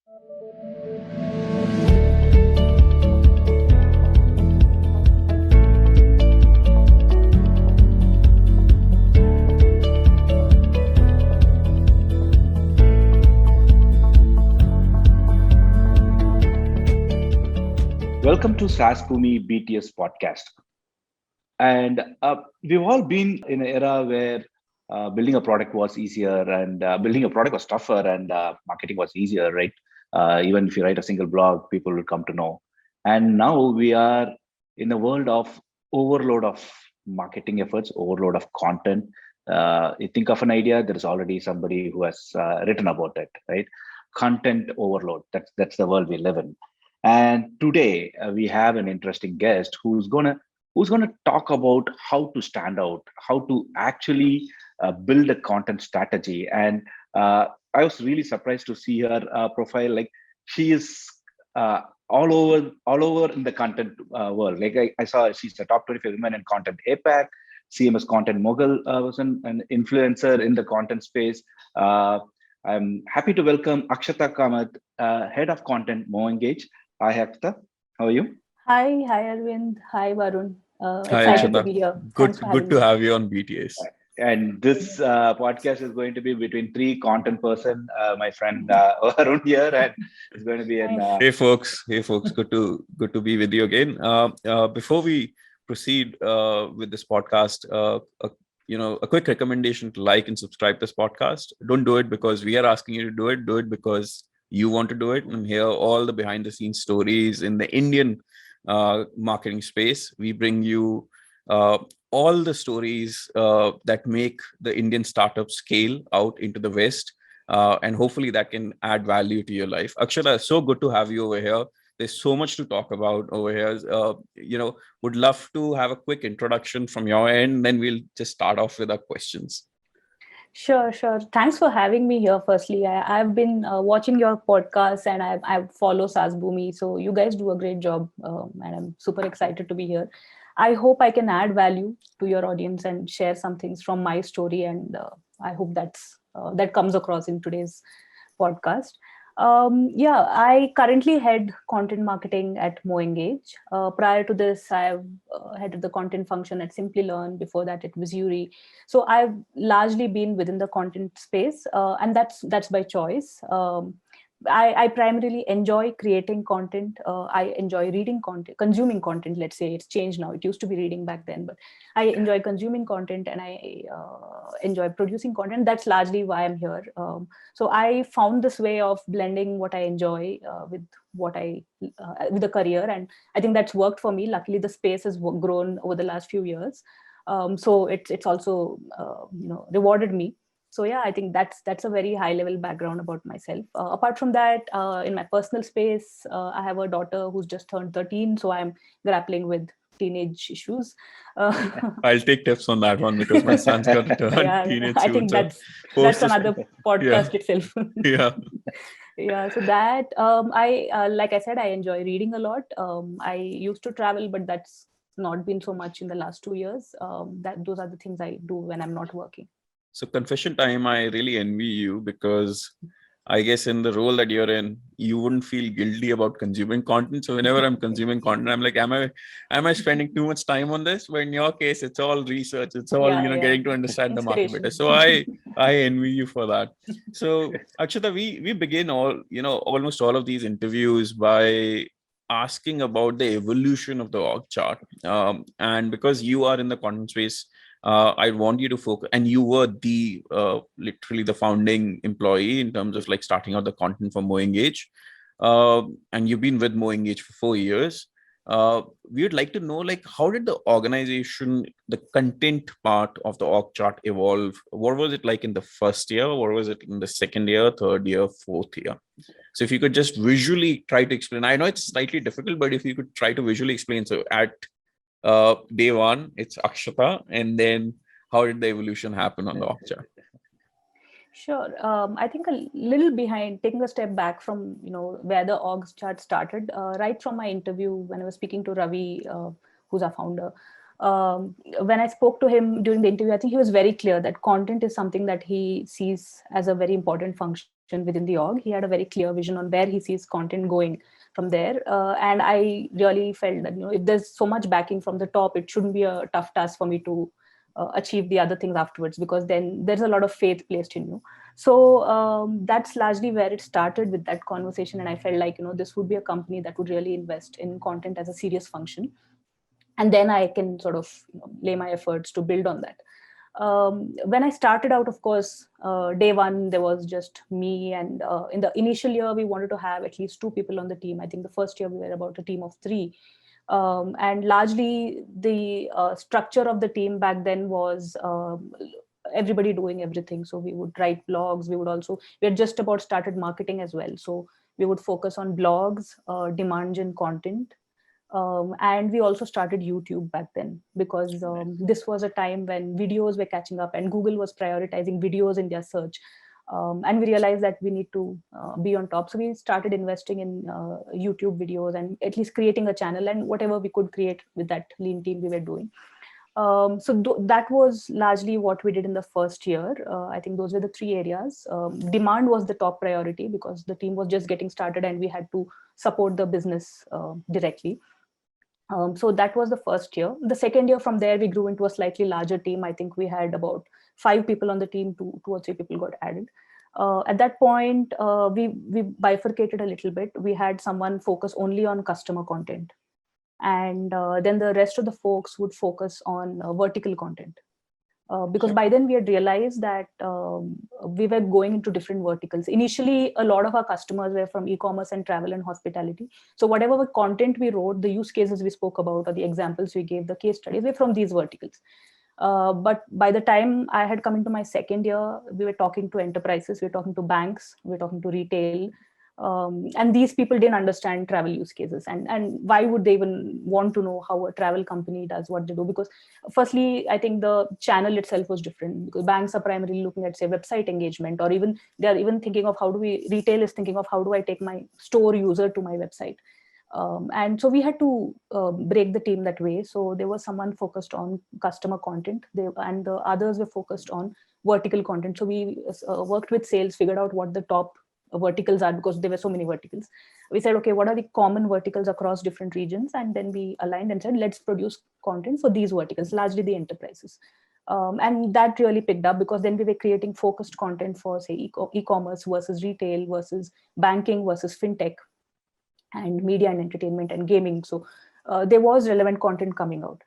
Welcome to SaaSBOOMi BTS Podcast. And we've all been in an era where building a product was easier and building a product was tougher and marketing was easier, right? Even if you write a single blog, people will come to know. And now we are in a world of overload of marketing efforts, overload of content. You think of an idea, there is already somebody who has written about it, right? Content overload. That's the world we live in. And today we have an interesting guest who's gonna talk about how to stand out, how to actually build a content strategy. And I was really surprised to see her profile. Like she is uh, all over in the content world. Like I saw she's the top 25 women in content APAC. CMS Content Mogul was an influencer in the content space. Uh, I'm happy to welcome Akshatha Kamath, head of content, MoEngage. Hi, Akshatha. How are you? Hi, Arvind. Hi, Varun. Hi, Excited to Akshata. be here. Thanks for Good having to me. have you on BTS. And this podcast is going to be between three content person, my friend Varun here, and it's going to be an. Nice. Hey folks, good to be with you again. Before we proceed with this podcast, a quick recommendation to like and subscribe this podcast. Don't do it because we are asking you to do it. Do it because you want to do it and hear all the behind the scenes stories in the Indian marketing space. We bring you all the stories that make the Indian startups scale out into the West. And hopefully that can add value to your life. Akshata, so good to have you over here. There's so much to talk about over here. Would love to have a quick introduction from your end. Then we'll just start off with our questions. Sure. Thanks for having me here. Firstly, I've been watching your podcast and I follow SaaSBOOMi. So you guys do a great job, and I'm super excited to be here. I hope I can add value to your audience and share some things from my story, and I hope that comes across in today's podcast. I currently head content marketing at MoEngage. Prior to this, I've headed the content function at Simply Learn. Before that, at Missouri. So I've largely been within the content space, and that's by choice. I primarily enjoy creating content. I enjoy reading content, consuming content. Let's say it's changed now. It used to be reading back then, but I enjoy consuming content and I enjoy producing content. That's largely why I'm here. So I found this way of blending what I enjoy with what with a career, and I think that's worked for me. Luckily, the space has grown over the last few years, so it's also rewarded me. So yeah, I think that's a very high level background about myself. Apart from that, in my personal space, I have a daughter who's just turned 13, so I'm grappling with teenage issues. I'll take tips on that one because my son's going to turn teenage I soon. think So that's another podcast itself. Yeah. Yeah, so that I like I said, I enjoy reading a lot. I used to travel, but that's not been so much in the last 2 years. That those are the things I do when I'm not working. So confession time, I really envy you because I guess in the role that you're in, you wouldn't feel guilty about consuming content. So whenever I'm consuming content, I'm like, am I spending too much time on this? But in your case, it's all research. It's all, getting to understand the market better. So I envy you for that. So Akshata, we begin almost all of these interviews by asking about the evolution of the org chart. And because you are in the content space, I want you to focus, and you were literally the founding employee in terms of like starting out the content for MoEngage, and you've been with MoEngage for 4 years. We would like to know, like, how did the organization, the content part of the org chart evolve? What was it like in the first year? What was it in the second year, third year, fourth year? So if you could just visually try to explain, I know it's slightly difficult, but if you could try to visually explain. So at day one, it's Akshata, and then how did the evolution happen on the org chart? Sure. I think a little behind, taking a step back from where the org chart started. Right from my interview when I was speaking to Ravi, who's our founder, when I spoke to him during the interview, I think he was very clear that content is something that he sees as a very important function within the org. He had a very clear vision on where he sees content going from there. And I really felt that, if there's so much backing from the top, it shouldn't be a tough task for me to achieve the other things afterwards, because then there's a lot of faith placed in you. So that's largely where it started, with that conversation. And I felt like, this would be a company that would really invest in content as a serious function. And then I can sort of lay my efforts to build on that. When I started out, of course, day one, there was just me. And in the initial year, we wanted to have at least 2 people on the team. I think the first year we were about a team of 3. And largely the structure of the team back then was everybody doing everything. So we would write blogs. We had just about started marketing as well. So we would focus on blogs, demand gen content. And we also started YouTube back then, because this was a time when videos were catching up and Google was prioritizing videos in their search. And we realized that we need to be on top. So we started investing in YouTube videos and at least creating a channel and whatever we could create with that lean team we were doing. That was largely what we did in the first year. I think those were the 3 areas. Demand was the top priority because the team was just getting started and we had to support the business directly. So that was the first year. The second year, from there, we grew into a slightly larger team. I think we had about 5 people on the team, 2 or 3 people got added. At that point, we bifurcated a little bit. We had someone focus only on customer content. And then the rest of the folks would focus on vertical content. Because by then we had realized that we were going into different verticals. Initially, a lot of our customers were from e-commerce and travel and hospitality. So whatever content we wrote, the use cases we spoke about, or the examples we gave, the case studies, were from these verticals. But by the time I had come into my second year, we were talking to enterprises, we were talking to banks, we were talking to retail. And these people didn't understand travel use cases, and why would they even want to know how a travel company does what they do? Because firstly, I think the channel itself was different, because banks are primarily looking at, say, website engagement, or even they're even thinking of retail is thinking of how do I take my store user to my website. And so we had to break the team that way. So there was someone focused on customer content, and the others were focused on vertical content. So we worked with sales, figured out what the top verticals are, because there were so many verticals. We said, okay, what are the common verticals across different regions? And then we aligned and said, let's produce content for these verticals, largely the enterprises. And that really picked up, because then we were creating focused content for, say, e-commerce versus retail versus banking versus fintech and media and entertainment and gaming. So there was relevant content coming out.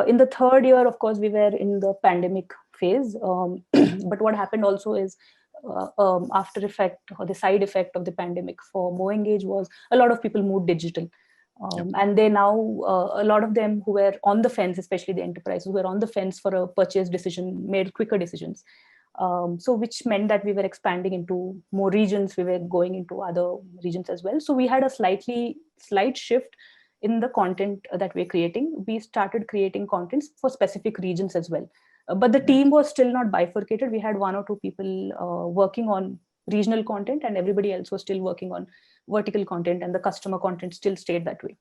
In the third year, of course, we were in the pandemic phase. But what happened also is, after effect or the side effect of the pandemic for MoEngage was a lot of people moved digital. And they now, a lot of them who were on the fence, especially the enterprises who were on the fence for a purchase decision, made quicker decisions. So which meant that we were expanding into more regions. We were going into other regions as well. So we had a slight shift in the content that we're creating. We started creating contents for specific regions as well. But the team was still not bifurcated. We had 1 or 2 people working on regional content, and everybody else was still working on vertical content, and the customer content still stayed that way.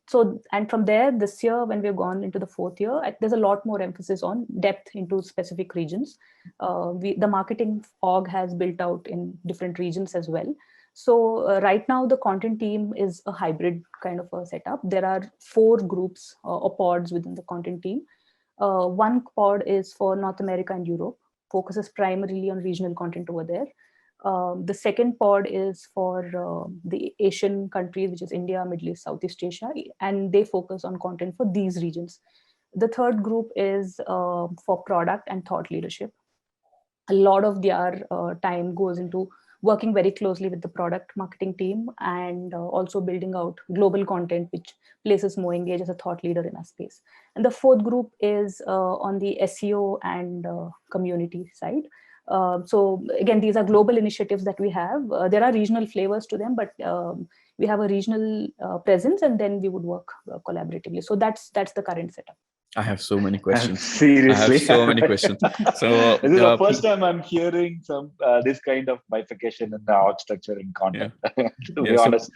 So, and from there, this year, when we've gone into the 4th year, there's a lot more emphasis on depth into specific regions. The marketing org has built out in different regions as well. So right now, the content team is a hybrid kind of a setup. There are 4 groups or pods within the content team. One pod is for North America and Europe, focuses primarily on regional content over there. The second pod is for the Asian countries, which is India, Middle East, Southeast Asia, and they focus on content for these regions. The third group is for product and thought leadership. A lot of their time goes into working very closely with the product marketing team, and also building out global content, which places MoEngage as a thought leader in our space. And the fourth group is on the SEO and community side. So again, these are global initiatives that we have. There are regional flavors to them, but we have a regional presence, and then we would work collaboratively. So that's the current setup. I have so many questions. Seriously, I have so many questions. So this is the first time I'm hearing some this kind of bifurcation in the org structure and content. Yeah. To be honest,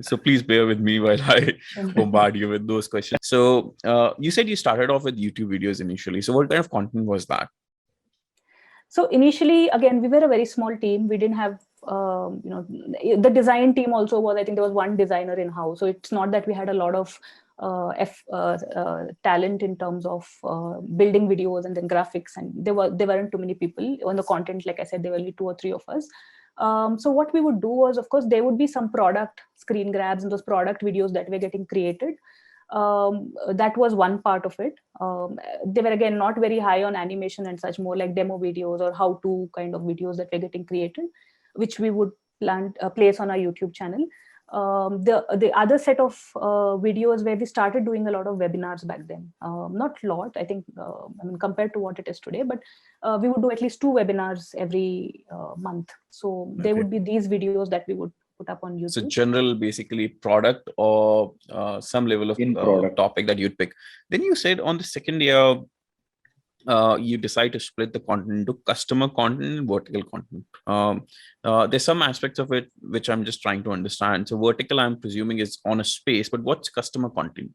so please bear with me while I bombard you with those questions. So you said you started off with YouTube videos initially. So what kind of content was that? So initially, again, we were a very small team. We didn't have, the design team also was, I think there was one designer in house. So it's not that we had a lot of talent in terms of building videos and then graphics. And there weren't too many people on the content. Like I said, there were only 2 or 3 of us. So what we would do was, of course, there would be some product screen grabs and those product videos that were getting created. That was one part of it. They were again not very high on animation and such, more like demo videos or how-to kind of videos that were getting created, which we would place on our YouTube channel. The other set of videos where we started doing a lot of webinars back then, not a lot, I think, compared to what it is today, but we would do at least 2 webinars every month. So there would be these videos that we would put up on YouTube. So general, basically product or some level of topic that you'd pick. Then you said on the second year, you decide to split the content into customer content and vertical content. There's some aspects of it which I'm just trying to understand. So vertical, I'm presuming, is on a space, but what's customer content?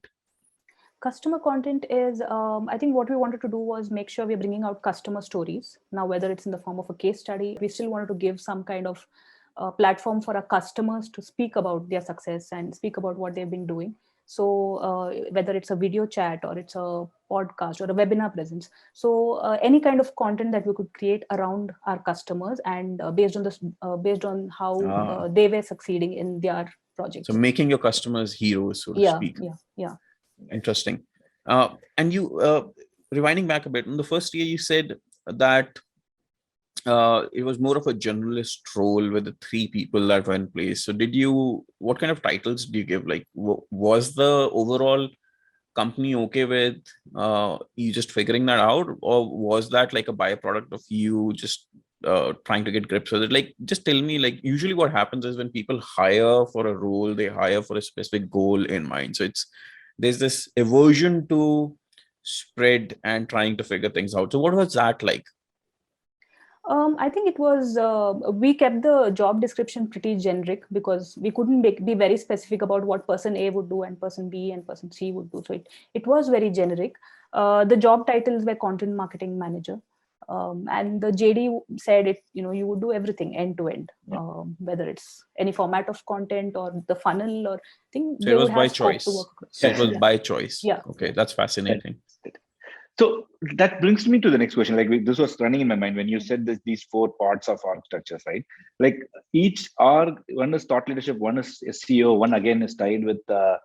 Customer content is, I think what we wanted to do was make sure we're bringing out customer stories. Now, whether it's in the form of a case study, we still wanted to give some kind of platform for our customers to speak about their success and speak about what they've been doing. So whether it's a video chat or it's a podcast or a webinar presence. So any kind of content that we could create around our customers and based on how they were succeeding in their projects. So making your customers heroes, so to speak. Yeah. Interesting. And you, rewinding back a bit, in the first year you said that it was more of a generalist role with the 3 people that were in place. So what kind of titles do you give? Like, was the overall company okay with you just figuring that out? Or was that like a byproduct of you just trying to get grips with it? Like, just tell me, like, usually what happens is when people hire for a role, they hire for a specific goal in mind. So there's this aversion to spread and trying to figure things out. So what was that like? I think it was, we kept the job description pretty generic because we couldn't be very specific about what person A would do and person B and person C would do. So it was very generic. The job titles were content marketing manager. And the JD said you would do everything end to end, whether it's any format of content or the funnel or thing. So it was by choice. So it was by choice. Yeah. Okay, that's fascinating. So that brings me to the next question. Like this was running in my mind when you said these 4 parts of org structures, right? Like each org, one is thought leadership, one is SEO, one again is tied with the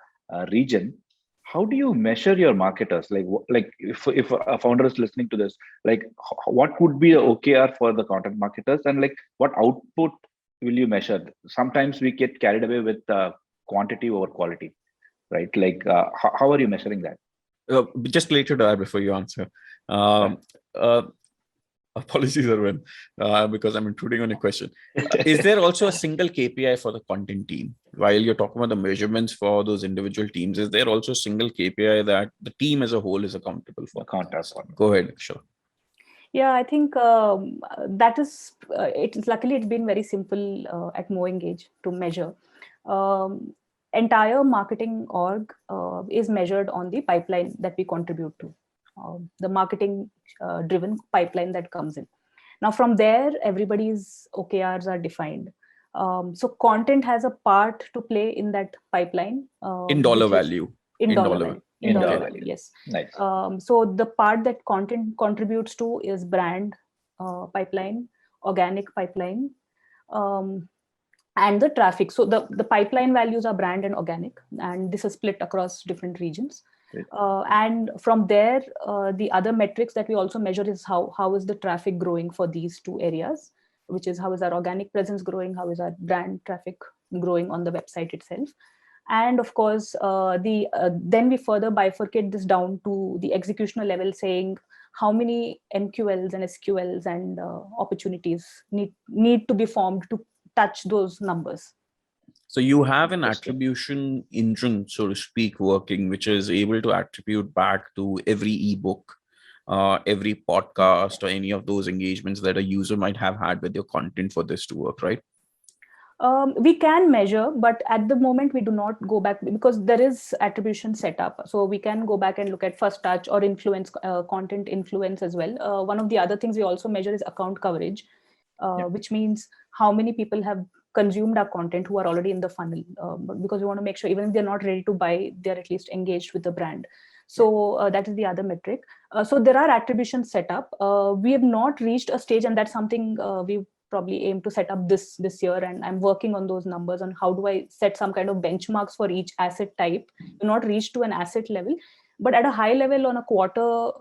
region. How do you measure your marketers? Like if a founder is listening to this, like what would be the OKR for the content marketers, and like what output will you measure? Sometimes we get carried away with quantity over quality, right? Like how are you measuring that? Just related to that before you answer. Apologies, Arvind, because I'm intruding on your question. Is there also a single KPI for the content team? While you're talking about the measurements for those individual teams, is there also a single KPI that the team as a whole is accountable for? Go ahead, sure. Yeah, I think that is, luckily it's been very simple at MoEngage to measure. Entire marketing org is measured on the pipeline that we contribute to, the marketing driven pipeline that comes in. Now from there, everybody's OKRs are defined. So content has a part to play in that pipeline. In dollar value. In dollar value, yes. Nice. So the part that content contributes to is brand pipeline, organic pipeline, and the traffic. So the pipeline values are brand and organic, and this is split across different regions. And from there, the other metrics that we also measure is how is the traffic growing for these 2 areas, which is how is our organic presence growing, how is our brand traffic growing on the website itself. And of course, then we further bifurcate this down to the executional level, saying how many MQLs and SQLs and opportunities need to be formed to touch those numbers. So you have an attribution engine, so to speak, working, which is able to attribute back to every ebook, every podcast, or any of those engagements that a user might have had with your content for this to work, right? We can measure, but at the moment we do not go back because there is attribution set up. So we can go back and look at first touch or influence, content influence as well. One of the other things we also measure is account coverage, which means how many people have consumed our content who are already in the funnel, because we want to make sure even if they're not ready to buy, they're at least engaged with the brand. So that is the other metric. So there are attributions set up. We have not reached a stage, and that's something we probably aim to set up this year, and I'm working on those numbers on how do I set some kind of benchmarks for each asset type. Do not reach to an asset level, but at a high level on a quarter,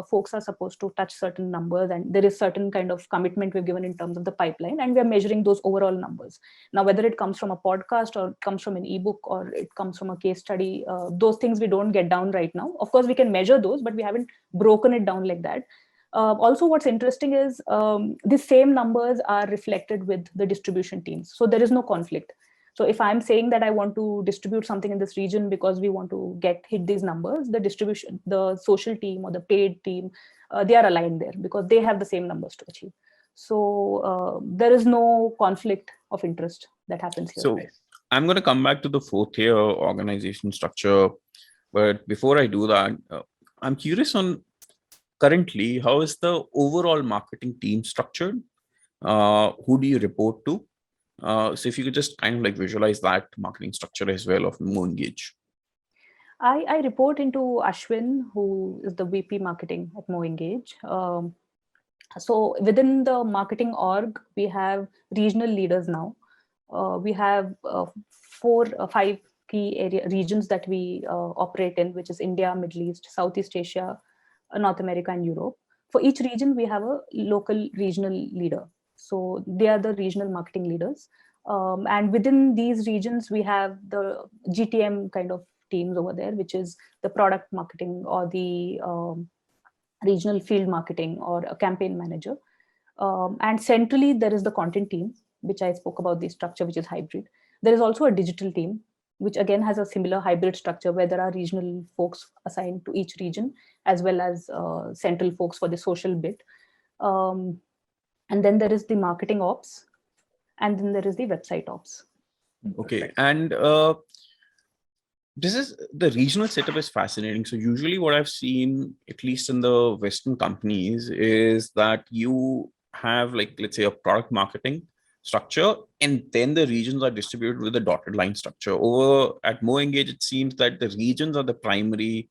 folks are supposed to touch certain numbers, and there is certain kind of commitment we've given in terms of the pipeline, and we're measuring those overall numbers. Now, whether it comes from a podcast or it comes from an ebook or it comes from a case study, those things we don't get down right now. Of course, we can measure those, but we haven't broken it down like that. Also, what's interesting is the same numbers are reflected with the distribution teams. So there is no conflict. So if I'm saying that I want to distribute something in this region because we want to hit these numbers, the distribution, the social team or the paid team, they are aligned there because they have the same numbers to achieve. So there is no conflict of interest that happens here. So I'm going to come back to the 4th-year organization structure. But before I do that, I'm curious on currently, how is the overall marketing team structured? Who do you report to? So if you could just kind of like visualize that marketing structure as well of MoEngage. I report into Ashwin, who is the VP marketing at MoEngage. So within the marketing org, we have regional leaders now. We have 5 key regions that we operate in, which is India, Middle East, Southeast Asia, North America, and Europe. For each region, we have a local regional leader. So they are the regional marketing leaders. And within these regions, we have the GTM kind of teams over there, which is the product marketing or the regional field marketing or a campaign manager. And centrally, there is the content team, which I spoke about the structure, which is hybrid. There is also a digital team, which again has a similar hybrid structure where there are regional folks assigned to each region, as well as central folks for the social bit. And then there is the marketing ops, and then there is the website ops. Okay. And this is the regional setup is fascinating. So usually what I've seen, at least in the Western companies, is that you have like, let's say a product marketing structure, and then the regions are distributed with a dotted line structure. Over at MoEngage, it seems that the regions are the primary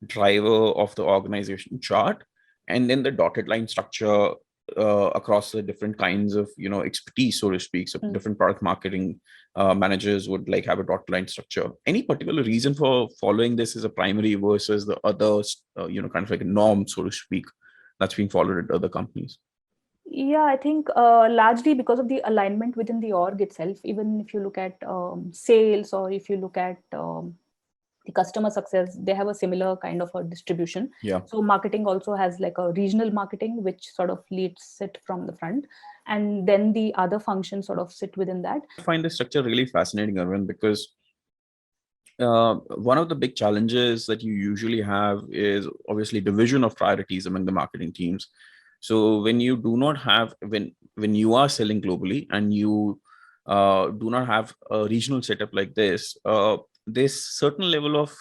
driver of the organization chart, and then the dotted line structure across the different kinds of expertise, so to speak. So different product marketing managers would like have a dotted line structure. Any particular reason for following this as a primary versus the others, kind of like a norm, so to speak, that's being followed at other companies? Yeah, I think largely because of the alignment within the org itself. Even if you look at sales or if you look at the customer success, they have a similar kind of a distribution. Yeah. So marketing also has like a regional marketing, which sort of leads it from the front. And then the other functions sort of sit within that. I find this structure really fascinating, Arvind, because one of the big challenges that you usually have is obviously division of priorities among the marketing teams. So when you do not have, when you are selling globally and you do not have a regional setup like this, there's certain level of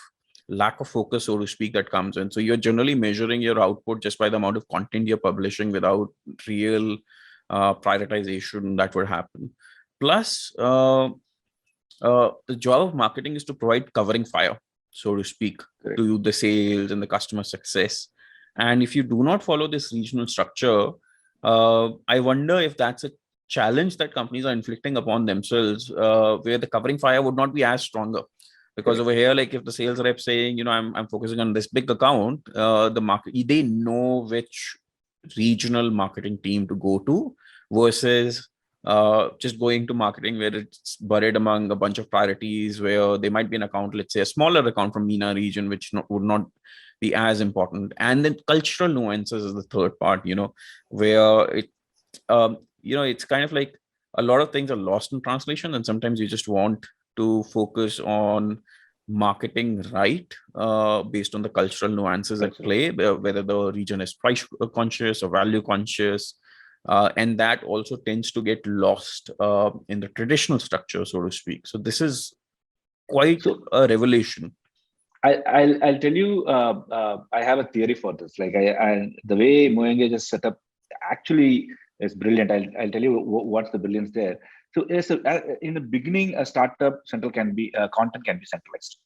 lack of focus, so to speak, that comes in. So you're generally measuring your output just by the amount of content you're publishing without real prioritization that would happen. Plus, the job of marketing is to provide covering fire, so to speak, Correct. to the sales and the customer success. And if you do not follow this regional structure, I wonder if that's a challenge that companies are inflicting upon themselves, where the covering fire would not be as stronger. Because over here, like if the sales rep saying, I'm focusing on this big account, the market, they know which regional marketing team to go to versus just going to marketing where it's buried among a bunch of priorities, where they might be an account, let's say a smaller account from MENA region, which would not be as important. And then cultural nuances is the third part, where it, it's kind of like a lot of things are lost in translation, and sometimes you just want to focus on marketing right based on the cultural nuances at play, whether the region is price conscious or value conscious. And that also tends to get lost in the traditional structure, so to speak. So this is quite a revelation. I'll tell you. I have a theory for this. Like the way MoEngage is set up actually is brilliant. I'll tell you what's the brilliance there. So in the beginning, a startup central can be content can be centralized,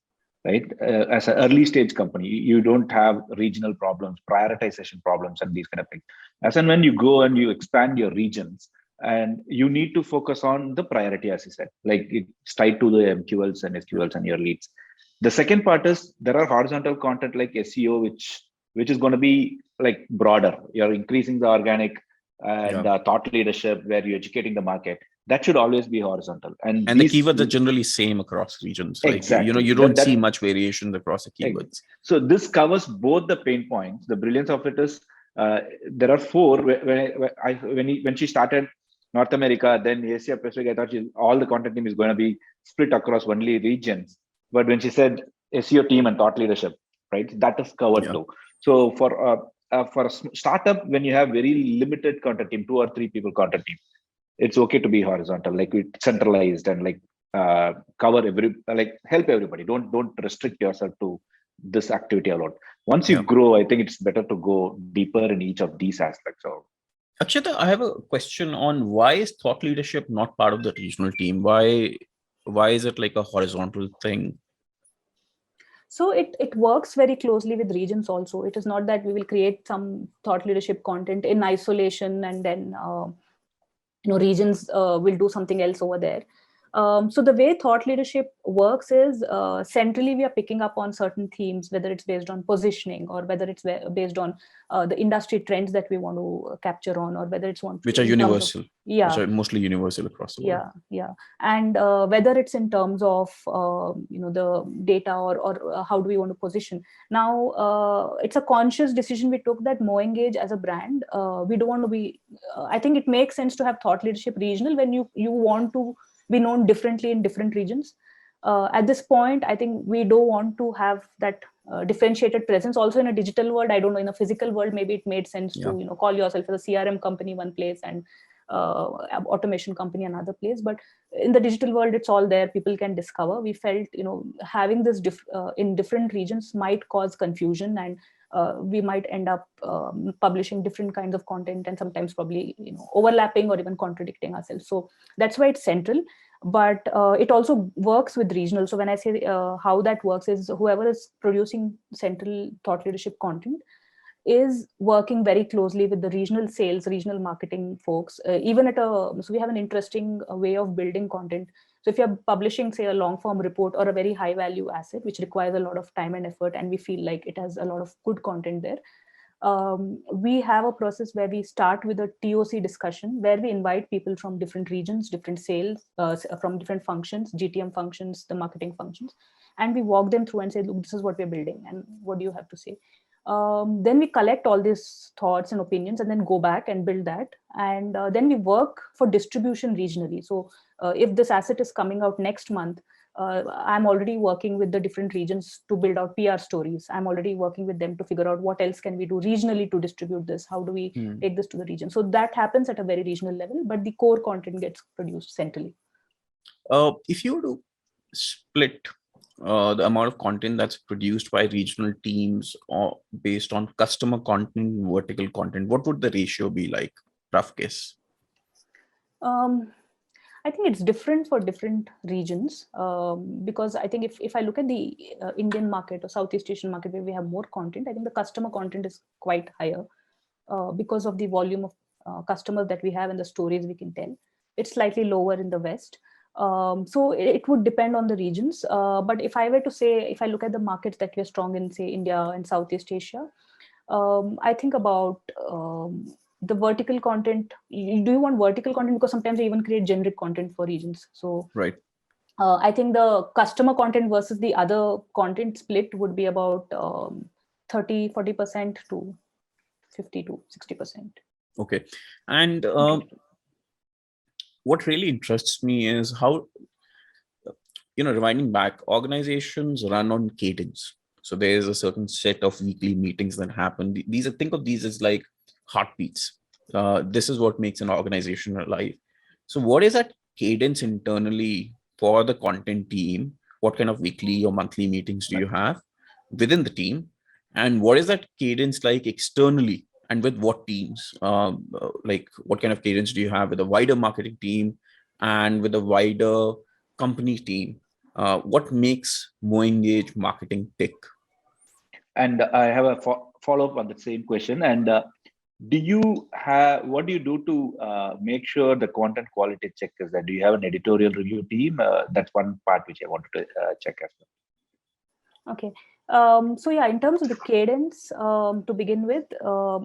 right? As an early stage company, you don't have regional problems, prioritization problems, and these kind of things. As and when you go and you expand your regions, and you need to focus on the priority, as you said, like it's tied to the MQLs and SQLs and your leads. The second part is there are horizontal content like SEO, which is going to be like broader. You're increasing the organic and thought leadership where you're educating the market. That should always be horizontal. And the keywords are generally same across regions. Like, exactly. You don't see much variation across the keywords. So this covers both the pain points. The brilliance of it is there are four. When she started North America, then Asia Pacific, I thought all the content team is going to be split across only regions. But when she said SEO team and thought leadership, right, that is covered too. So for a startup, when you have very limited content team, 2 or 3 people content team, it's okay to be horizontal, like centralized and like cover help everybody. Don't restrict yourself to this activity alone. Once you grow, I think it's better to go deeper in each of these aspects. So, Akshata, I have a question on why is thought leadership not part of the regional team? Why is it like a horizontal thing? So it works very closely with regions also. It is not that we will create some thought leadership content in isolation and then regions will do something else over there. So the way thought leadership works is centrally we are picking up on certain themes, whether it's based on positioning or whether it's based on the industry trends that we want to capture on, or whether it's which are universal, which are mostly universal across the world. And whether it's in terms of the data or how do we want to position. Now it's a conscious decision we took that MoEngage as a brand, we don't want to be. I think it makes sense to have thought leadership regional when you want to be known differently in different regions. At this point, I think we don't want to have that differentiated presence. Also in a digital world, I don't know, in a physical world, maybe it made sense to call yourself as a CRM company one place and automation company another place. But in the digital world, it's all there. People can discover. We felt having this in different regions might cause confusion, and we might end up publishing different kinds of content and sometimes probably overlapping or even contradicting ourselves. So that's why it's central, but it also works with regional. So when I say how that works is whoever is producing central thought leadership content is working very closely with the regional sales, regional marketing folks. So we have an interesting way of building content. So if you're publishing, say, a long form report or a very high value asset, which requires a lot of time and effort, and we feel like it has a lot of good content there, we have a process where we start with a TOC discussion, where we invite people from different regions, different sales, from different functions, GTM functions, the marketing functions, and we walk them through and say, look, this is what we're building, and what do you have to say? Then we collect all these thoughts and opinions and then go back and build that. And then we work for distribution regionally. So if this asset is coming out next month, I'm already working with the different regions to build out PR stories. I'm already working with them to figure out what else can we do regionally to distribute this. How do we take this to the region? So that happens at a very regional level, but the core content gets produced centrally. If you were to split the amount of content that's produced by regional teams or based on customer content, vertical content, what would the ratio be like? Rough guess. I think it's different for different regions because I think if I look at the Indian market or Southeast Asian market where we have more content, I think the customer content is quite higher because of the volume of customers that we have and the stories we can tell. It's slightly lower in the West. So it would depend on the regions. But if I were to say, if I look at the markets that we're strong in, say, India and Southeast Asia, I think about the vertical content. Do you want vertical content? Because sometimes they even create generic content for regions. So right. I think the customer content versus the other content split would be about 30-40% to 50 to 60%. Okay. And what really interests me is how, rewinding back, organizations run on cadence. So there's a certain set of weekly meetings that happen. Think of these as like heartbeats. This is what makes an organization alive. So what is that cadence internally for the content team? What kind of weekly or monthly meetings do you have within the team? And what is that cadence like externally, and with what teams? Like what kind of cadence do you have with a wider marketing team and with a wider company team? What makes MoEngage marketing tick? And I have a follow up on the same question. And what do you do to make sure the content quality check is that? Do you have an editorial review team? That's one part which I wanted to check as well. Okay. So yeah, in terms of the cadence, to begin with,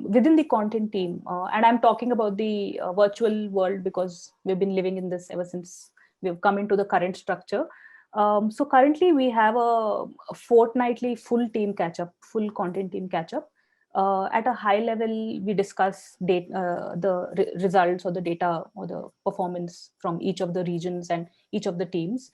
within the content team, and I'm talking about the virtual world because we've been living in this ever since we've come into the current structure. So currently we have a fortnightly full team catch up, full content team catch up. At a high level, we discuss the results or the data or the performance from each of the regions and each of the teams.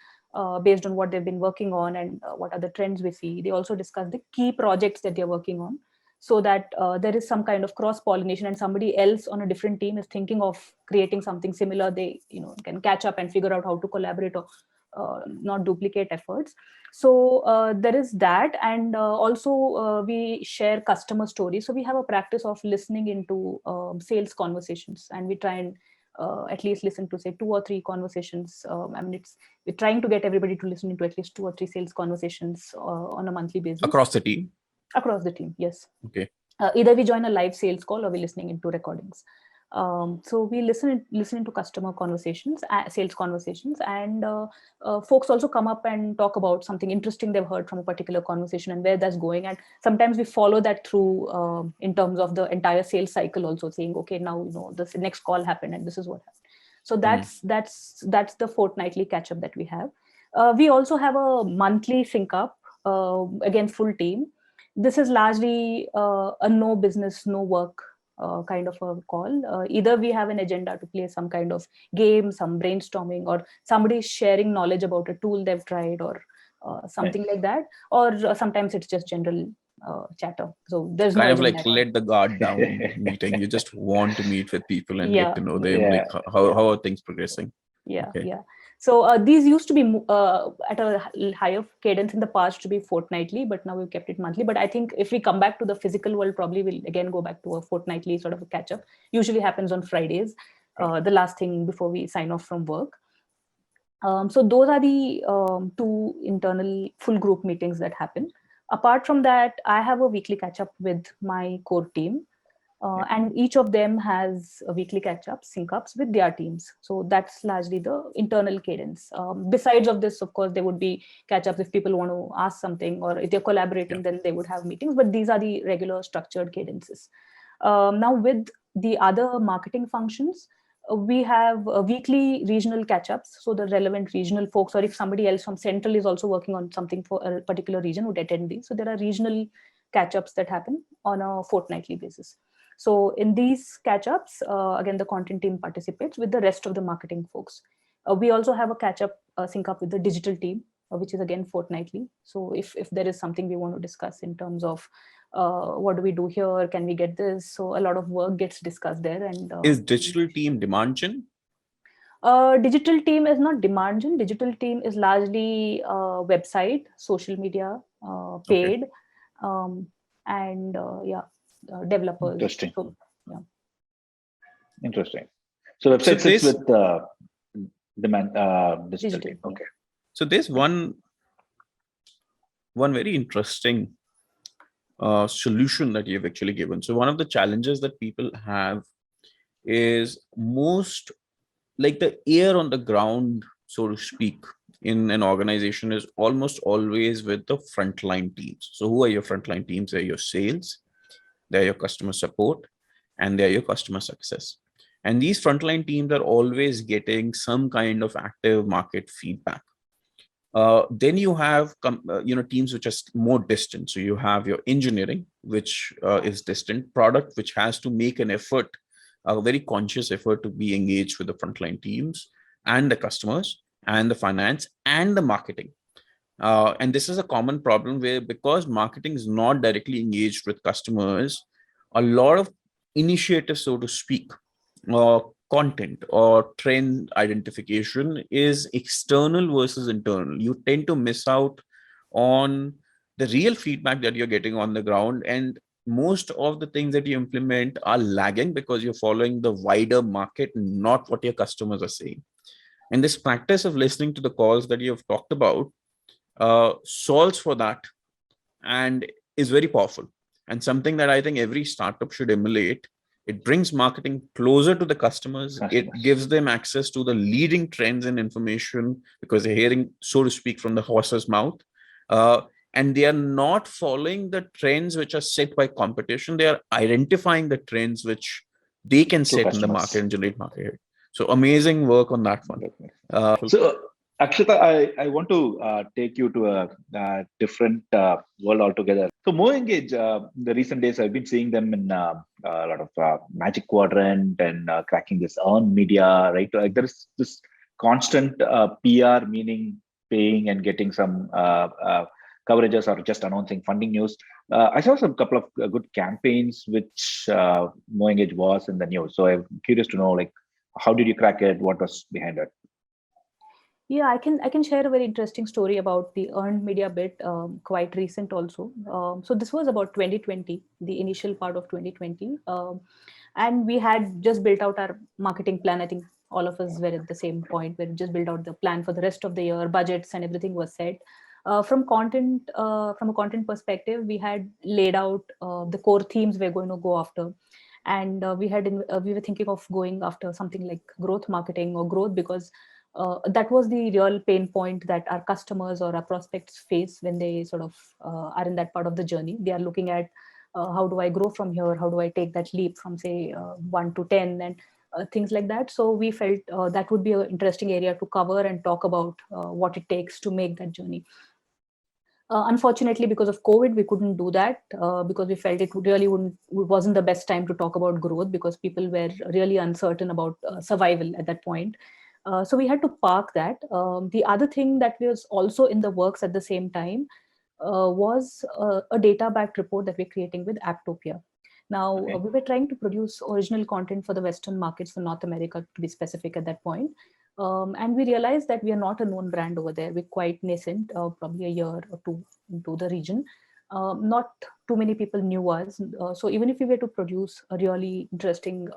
Based on what they've been working on and what are the trends we see. They also discuss the key projects that they're working on, so that there is some kind of cross-pollination, and somebody else on a different team is thinking of creating something similar. They can catch up and figure out how to collaborate or not duplicate efforts. So there is that, and also we share customer stories. So we have a practice of listening into sales conversations, and we try and at least listen to say 2 or 3 conversations. We're trying to get everybody to listen into at least 2 or 3 sales conversations on a monthly basis. Across the team? Across the team, yes. Okay. Either we join a live sales call or we're listening into recordings. So we listen to customer conversations, sales conversations, and folks also come up and talk about something interesting they've heard from a particular conversation and where that's going. And sometimes we follow that through in terms of the entire sales cycle, also saying, okay, now this next call happened and this is what happened. So that's the fortnightly catch up that we have. We also have a monthly sync up, again full team. This is largely a no business, no work kind of a call. Either we have an agenda to play some kind of game, some brainstorming, or somebody sharing knowledge about a tool they've tried, or something like that. Or sometimes it's just general chatter. So there's kind no of like agenda. let the guard down meeting. You just want to meet with people and get to know them. Yeah. Like how are things progressing? Yeah, Okay. yeah. So these used to be at a higher cadence in the past to be fortnightly, but now we've kept it monthly. But I think if we come back to the physical world, probably we'll again go back to a fortnightly sort of a catch up. Usually happens on Fridays, the last thing before we sign off from work. So those are the 2 internal full group meetings that happen. Apart from that, I have a weekly catch up with my core team. And each of them has a weekly catch-ups, sync-ups with their teams. So that's largely the internal cadence. Besides of this, of course, there would be catch-ups if people want to ask something, or if they're collaborating, then they would have meetings. But these are the regular structured cadences. Now, with the other marketing functions, we have weekly regional catch-ups. So the relevant regional folks, or if somebody else from Central is also working on something for a particular region, would attend these. So there are regional catch-ups that happen on a fortnightly basis. So in these catch-ups, again, the content team participates with the rest of the marketing folks. We also have a catch-up, sync up with the digital team, which is again fortnightly. So if there is something we want to discuss in terms of what do we do here, can we get this? So a lot of work gets discussed there. And is digital team demand gen? Digital team is not demand gen. Digital team is largely website, social media, paid, and developers. Interesting. So, yeah. Interesting. So website sits with demand digital team. Okay. So there's one very interesting solution that you've actually given. So one of the challenges that people have is most like the ear on the ground, so to speak, in an organization is almost always with the frontline teams. So who are your frontline teams? They're your sales, they're your customer support, and they're your customer success. And these frontline teams are always getting some kind of active market feedback. Then you have teams which are more distant. So you have your engineering, which is distant, product, which has to make an effort, a very conscious effort to be engaged with the frontline teams and the customers and the finance and the marketing. And this is a common problem where, because marketing is not directly engaged with customers, a lot of initiative, so to speak, or content or trend identification is external versus internal. You tend to miss out on the real feedback that you're getting on the ground, and most of the things that you implement are lagging because you're following the wider market, not what your customers are saying. And this practice of listening to the calls that you have talked about solves for that and is very powerful, and something that I think every startup should emulate. It brings marketing closer to the customers. It gives them access to the leading trends and information because they're hearing, so to speak, from the horse's mouth. Uh, and they are not following the trends which are set by competition. They are identifying the trends which they can To set in the customers. market and generate market hit. So amazing work on that one. So, Akshata, I want to take you to a different world altogether. So, MoEngage, the recent days, I've been seeing them in a lot of Magic Quadrant and cracking this earned media, right? Like there is this constant PR, meaning paying and getting some coverages or just announcing funding news. I saw some couple of good campaigns which MoEngage was in the news. So, I'm curious to know, like, how did you crack it? What was behind it? Yeah, I can share a very interesting story about the earned media bit, quite recent also. So this was about 2020, the initial part of 2020, and we had just built out our marketing plan. I think all of us were at the same point where we just built out the plan for the rest of the year, budgets and everything was set. From a content perspective, we had laid out the core themes we're going to go after, and we were thinking of going after something like growth marketing or growth because that was the real pain point that our customers or our prospects face when they sort of are in that part of the journey. They are looking at how do I grow from here? How do I take that leap from say 1 to 10 and things like that. So we felt that would be an interesting area to cover and talk about what it takes to make that journey. Unfortunately, because of COVID, we couldn't do that because we felt wasn't the best time to talk about growth because people were really uncertain about survival at that point. So we had to park that. The other thing that was also in the works at the same time was a data-backed report that we're creating with Apptopia. Now, we were trying to produce original content for the Western markets, for North America to be specific at that point. And we realized that we are not a known brand over there. We're quite nascent, probably a year or two into the region. Not too many people knew us. So even if we were to produce a really interesting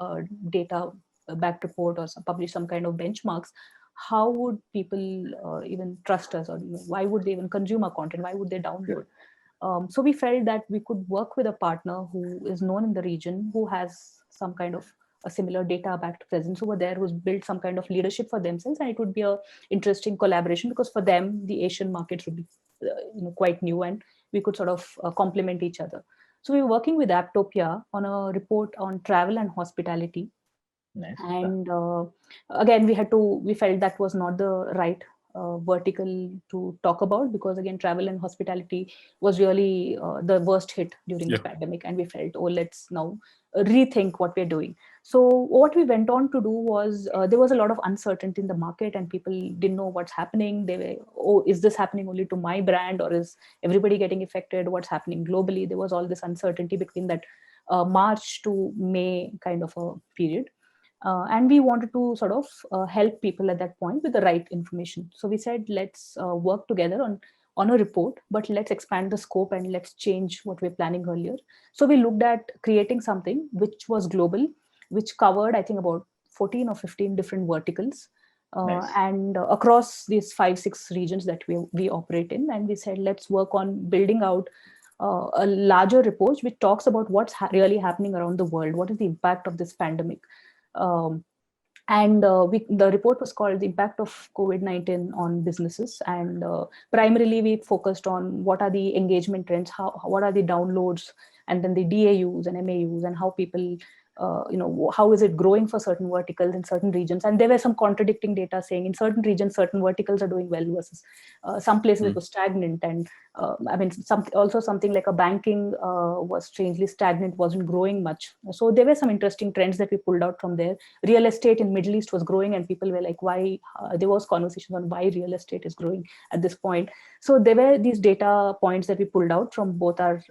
data backed report or publish some kind of benchmarks, how would people even trust us, or why would they even consume our content? Why would they download? So we felt that we could work with a partner who is known in the region, who has some kind of a similar data-backed presence over there, who's built some kind of leadership for themselves, and it would be a interesting collaboration because for them the Asian markets would be quite new, and we could sort of complement each other. So we were working with Apptopia on a report on travel and hospitality. Nice. And again, we felt that was not the right vertical to talk about because again, travel and hospitality was really the worst hit during the pandemic, and we felt, oh, let's now rethink what we're doing. So what we went on to do was there was a lot of uncertainty in the market and people didn't know what's happening. They were, oh, is this happening only to my brand or is everybody getting affected? What's happening globally? There was all this uncertainty between that March to May kind of a period. And we wanted to sort of help people at that point with the right information. So we said, let's work together on a report, but let's expand the scope and let's change what we're planning earlier. So we looked at creating something which was global, which covered, I think, about 14 or 15 different verticals. Nice. And across these 5-6 regions that we operate in. And we said, let's work on building out a larger report which talks about what's really happening around the world. What is the impact of this pandemic? The report was called The Impact of COVID-19 on Businesses. And primarily we focused on what are the engagement trends, what are the downloads, and then the DAUs and MAUs, and how people, how is it growing for certain verticals in certain regions. And there were some contradicting data saying in certain regions, certain verticals are doing well versus some places it was stagnant. And something like a banking was strangely stagnant, wasn't growing much. So there were some interesting trends that we pulled out from there. Real estate in Middle East was growing and people were like, why? There was conversation on why real estate is growing at this point. So there were these data points that we pulled out from both our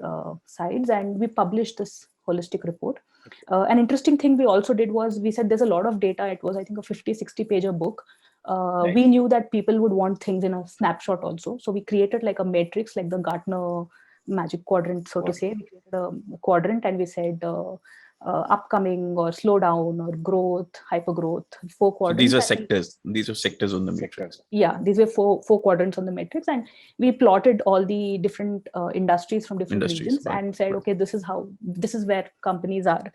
sides, and we published this holistic report. An interesting thing we also did was we said there's a lot of data. It was, I think, a 50-60 pager book. Nice. We knew that people would want things in a snapshot also. So we created like a matrix, like the Gartner magic quadrant, so to say. We created a quadrant and we said upcoming or slowdown or growth, hypergrowth, 4 So quadrants. these are sectors. These are sectors on the matrix. Yeah, these were four quadrants on the matrix, and we plotted all the different industries from different regions and said, okay, this is where companies are.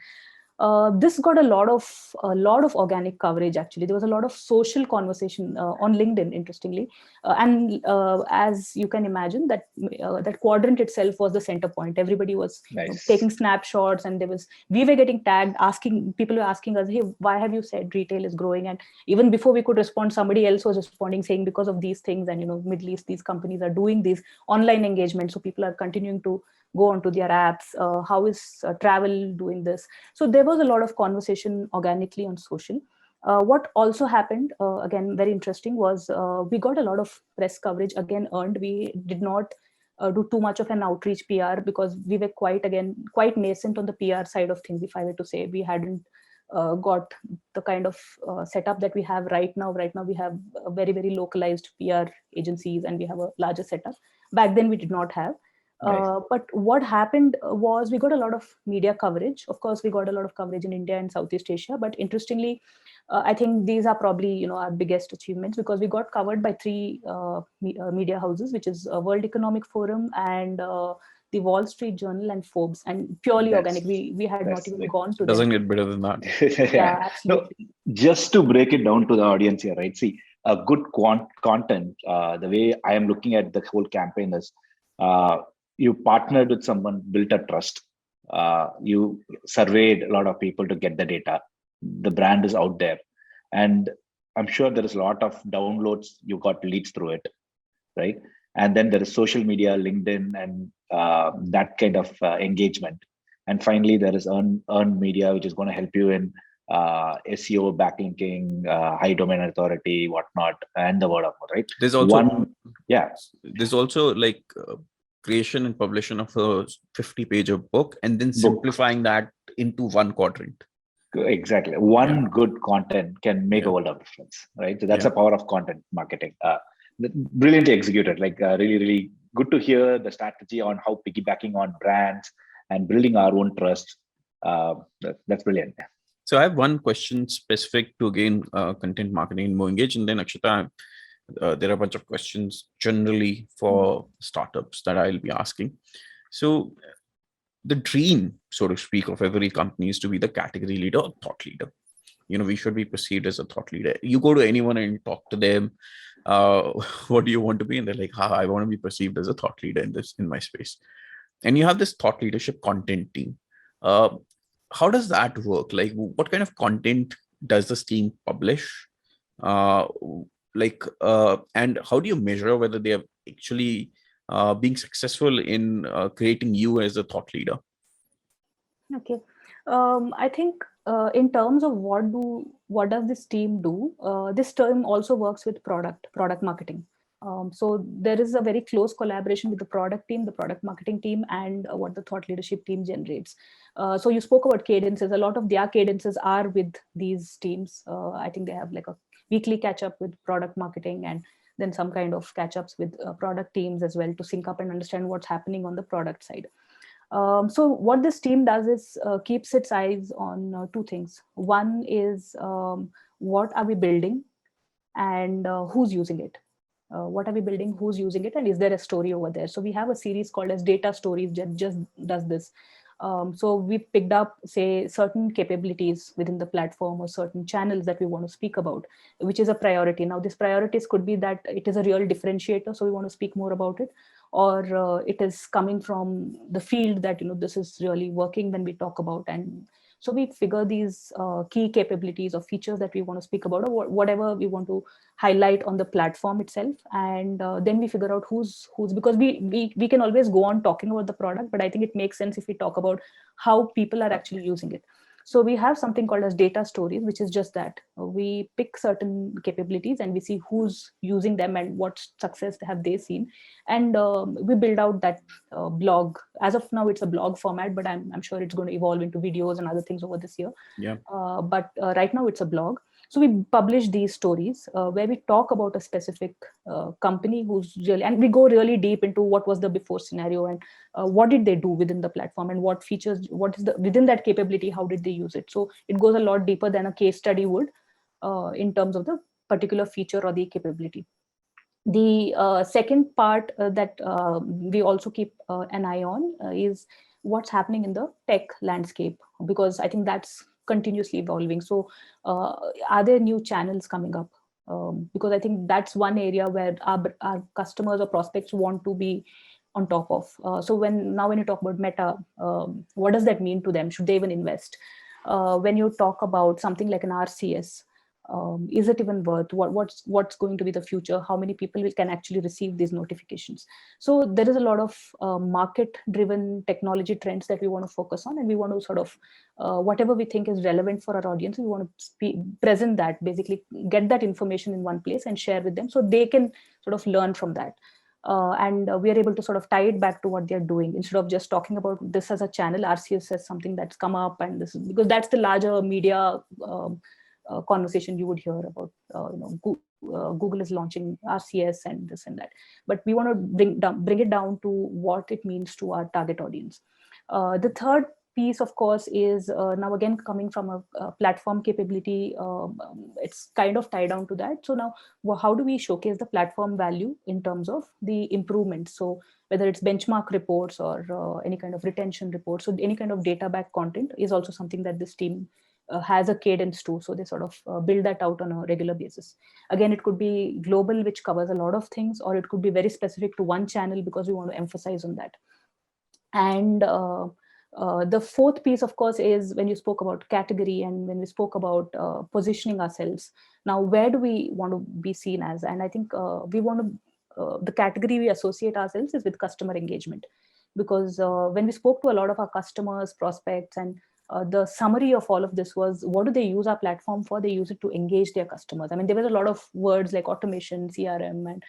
This got a lot of organic coverage. Actually, there was a lot of social conversation on LinkedIn, interestingly, and as you can imagine, that quadrant itself was the center point. Everybody was taking snapshots, and we were getting tagged. People were asking us, "Hey, why have you said retail is growing?" And even before we could respond, somebody else was responding saying because of these things, and Middle East, these companies are doing these online engagement, so people are continuing to go onto their apps. How is travel doing this? So there was a lot of conversation organically on social. What also happened, again, very interesting, was we got a lot of press coverage, again, earned. We did not do too much of an outreach PR because we were quite nascent on the PR side of things, if I were to say. We hadn't got the kind of setup that we have right now. Right now, we have very, very localized PR agencies and we have a larger setup. Back then, we did not have. But what happened was we got a lot of media coverage. Of course, we got a lot of coverage in India and Southeast Asia. But interestingly, I think these are probably our biggest achievements because we got covered by 3 media houses, which is World Economic Forum and the Wall Street Journal and Forbes, and purely organic. We had not even gone to them. Doesn't get better than that. Yeah, absolutely. No, just to break it down to the audience here, right? See, a good content, the way I am looking at the whole campaign is, you partnered with someone, built a trust. You surveyed a lot of people to get the data. The brand is out there. And I'm sure there is a lot of downloads. You got leads through it, right? And then there is social media, LinkedIn, and that kind of engagement. And finally, there is earned media, which is going to help you in SEO, backlinking, high domain authority, whatnot, and the word of mouth, right? There's also There's also like creation and publication of a 50-page book, and then simplifying that into 1 quadrant. Exactly. One good content can make a world of difference, right? So that's the power of content marketing. Brilliantly executed. Like really, really good to hear the strategy on how piggybacking on brands and building our own trust. That's brilliant. So I have one question specific to, again, content marketing in MoEngage, and then Akshata, there are a bunch of questions generally for startups that I'll be asking. So the dream, so to speak, of every company is to be the category leader or thought leader. We should be perceived as a thought leader. You go to anyone and talk to them, what do you want to be? And they're like, I want to be perceived as a thought leader in my space. And you have this thought leadership content team. How does that work? Like, what kind of content does this team publish? And how do you measure whether they are actually being successful in creating you as a thought leader? Okay. I think in terms of what does this team do, this team also works with product marketing. So there is a very close collaboration with the product team, the product marketing team, and what the thought leadership team generates. So you spoke about cadences. A lot of their cadences are with these teams. I think they have like a weekly catch up with product marketing and then some kind of catch ups with product teams as well to sync up and understand what's happening on the product side. So what this team does is keeps its eyes on 2 things. One is what are we building and who's using it? What are we building, who's using it, and is there a story over there? So we have a series called as Data Stories that just does this. So we picked up, say, certain capabilities within the platform or certain channels that we want to speak about, which is a priority. Now, these priorities could be that it is a real differentiator, so we want to speak more about it, or it is coming from the field that, this is really working when we talk about. And so we figure these key capabilities or features that we want to speak about, or whatever we want to highlight on the platform itself. And then we figure out who's because we can always go on talking about the product, but I think it makes sense if we talk about how people are actually using it. So we have something called as data stories, which is just that we pick certain capabilities and we see who's using them and what success have they seen, and we build out that blog. As of now, it's a blog format, but I'm sure it's going to evolve into videos and other things over this year. Yeah. But right now it's a blog. So we publish these stories where we talk about a specific company who's really, and we go really deep into what was the before scenario and what did they do within the platform and what features, what is the within that capability, how did they use it. So it goes a lot deeper than a case study would in terms of the particular feature or the capability. The second part that we also keep an eye on is what's happening in the tech landscape, because I think that's continuously evolving. So are there new channels coming up? Because I think that's one area where our customers or prospects want to be on top of. So when you talk about Meta, what does that mean to them? Should they even invest? When you talk about something like an RCS, is it even worth what's going to be the future? How many people can actually receive these notifications? So there is a lot of market driven technology trends that we want to focus on, and we want to sort of whatever we think is relevant for our audience, we want to present that, basically get that information in one place and share with them so they can sort of learn from that. And we are able to sort of tie it back to what they're doing instead of just talking about this as a channel. RCS as something that's come up, and this is because that's the larger media conversation you would hear about. Google is launching RCS and this and that, but we want to bring it down to what it means to our target audience. The third piece, of course, is now again coming from a platform capability. It's kind of tied down to that. So now, how do we showcase the platform value in terms of the improvements? So whether it's benchmark reports or any kind of retention reports, so any kind of data back content is also something that this team has a cadence to. So they sort of build that out on a regular basis. Again, it could be global, which covers a lot of things, or it could be very specific to one channel because we want to emphasize on that. And the fourth piece, of course, is when you spoke about category and when we spoke about positioning ourselves. Now, where do we want to be seen as? And I think we want to, the category we associate ourselves is with customer engagement. Because when we spoke to a lot of our customers, prospects, and the summary of all of this was, what do they use our platform for? They use it to engage their customers. I mean, there was a lot of words like automation, CRM, and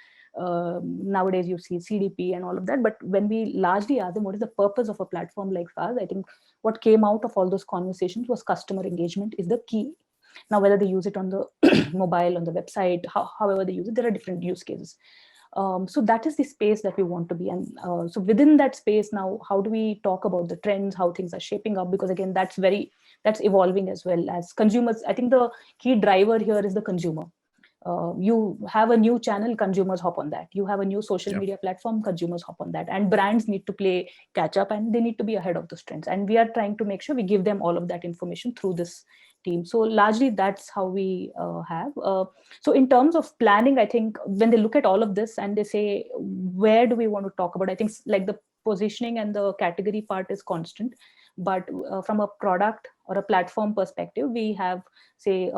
nowadays you see CDP and all of that. But when we largely ask them what is the purpose of a platform like SaaS, I think what came out of all those conversations was customer engagement is the key. Now, whether they use it on the mobile, on the website, however they use it, there are different use cases. So that is the space that we want to be. And so within that space now, how do we talk about the trends, how things are shaping up? Because again, that's evolving as well as consumers. I think the key driver here is the consumer. You have a new channel, consumers hop on that. You have a new social media platform, consumers hop on that. And brands need to play catch up and they need to be ahead of those trends. And we are trying to make sure we give them all of that information through this team. So largely that's how we have. So in terms of planning, I think when they look at all of this and they say, where do we want to talk about? I think like the positioning and the category part is constant. But from a product or a platform perspective, we have, say,